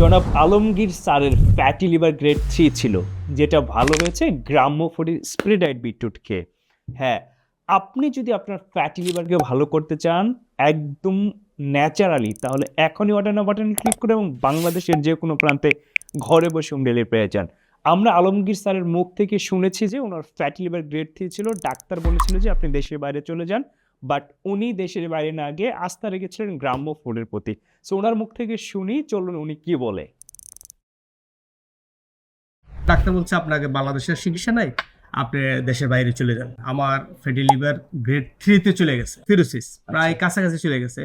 জনাব আলমগীর স্যারের fatty liver grade 3 ছিল, যেটা ভালো হয়েছে গ্রাম্য ফোর্টি স্প্রেডাইট বিটরুট খেয়ে। হ্যাঁ, আপনি যদি আপনার ফ্যাটি লিভারকে ভালো করতে চান একদম ন্যাচারালি, তাহলে এখনই অর্ডার নাও বাটনে ক্লিক করে এবং বাংলাদেশের যে কোনো প্রান্তে ঘরে বসে হোম ডেলিভারি পেয়ে যান। আমরা আলমগীর স্যারের মুখ থেকে শুনেছি যে ওনার ফ্যাটি লিভার গ্রেড 3 ছিল, ডাক্তার বলেছিল যে আপনি দেশের বাইরে চলে যান, বাট উনি দেশের বাইরে না গিয়ে আস্থা রেখেছিলেন গ্রাম্য ফুডের প্রতি। সো ওনার মুখ থেকে শুনি, চলুন উনি কি বলে। ডাক্তার বলছে আপনাকে বাংলাদেশের চিকিৎসা নাই, আপনি দেশের বাইরে চলে যান। আমার ফ্যাটি লিভার গ্রেড 3 তে চলে গেছে, সিরোসিস প্রায় কাছাকাছি চলে গেছে।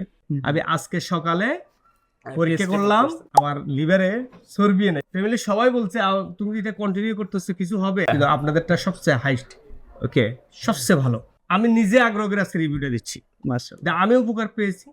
আমি আজকে সকালে পরীক্ষা করলাম, আমার লিভারে চর্বি নেই। ফ্যামিলি সবাই বলছে তুমি এটা কন্টিনিউ করতেছো কিছু হবে, কিন্তু আপনাদেরটা সবচেয়ে হাইস্ট, ওকে, সবচেয়ে ভালো। আমি নিজে আগ্রহ করে আজকে রিভিউটা দিচ্ছি। আমি উপকার পেয়েছি,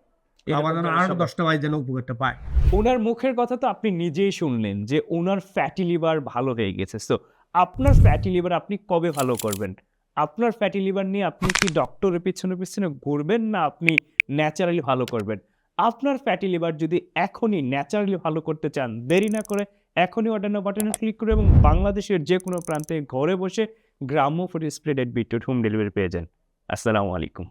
আমার যেন আরো 10টা ভাই যেন উপকারটা পায়। ওনার মুখের কথা তো আপনি নিজেই শুনলেন যে ওনার ফ্যাটি লিভার ভালো হয়ে গেছে। সো আপনার ফ্যাটি লিভার আপনি কবে ভালো করবেন? আপনার ফ্যাটি লিভার নিয়ে আপনি কি ডক্টরের পিছনে পিছনে ঘুরবেন, না আপনি ন্যাচারালি ভালো করবেন? আপনার ফ্যাটি লিভার যদি এখনই ন্যাচারালি ভালো করতে চান, দেরি না করে এখনই অর্ডার নাও বাটনে ক্লিক করে এবং বাংলাদেশের যে কোনো প্রান্তে ঘরে বসে গ্রাম্য food spreaded beetroot home delivery পেয়ে যান। আসসালামু আলাইকুম।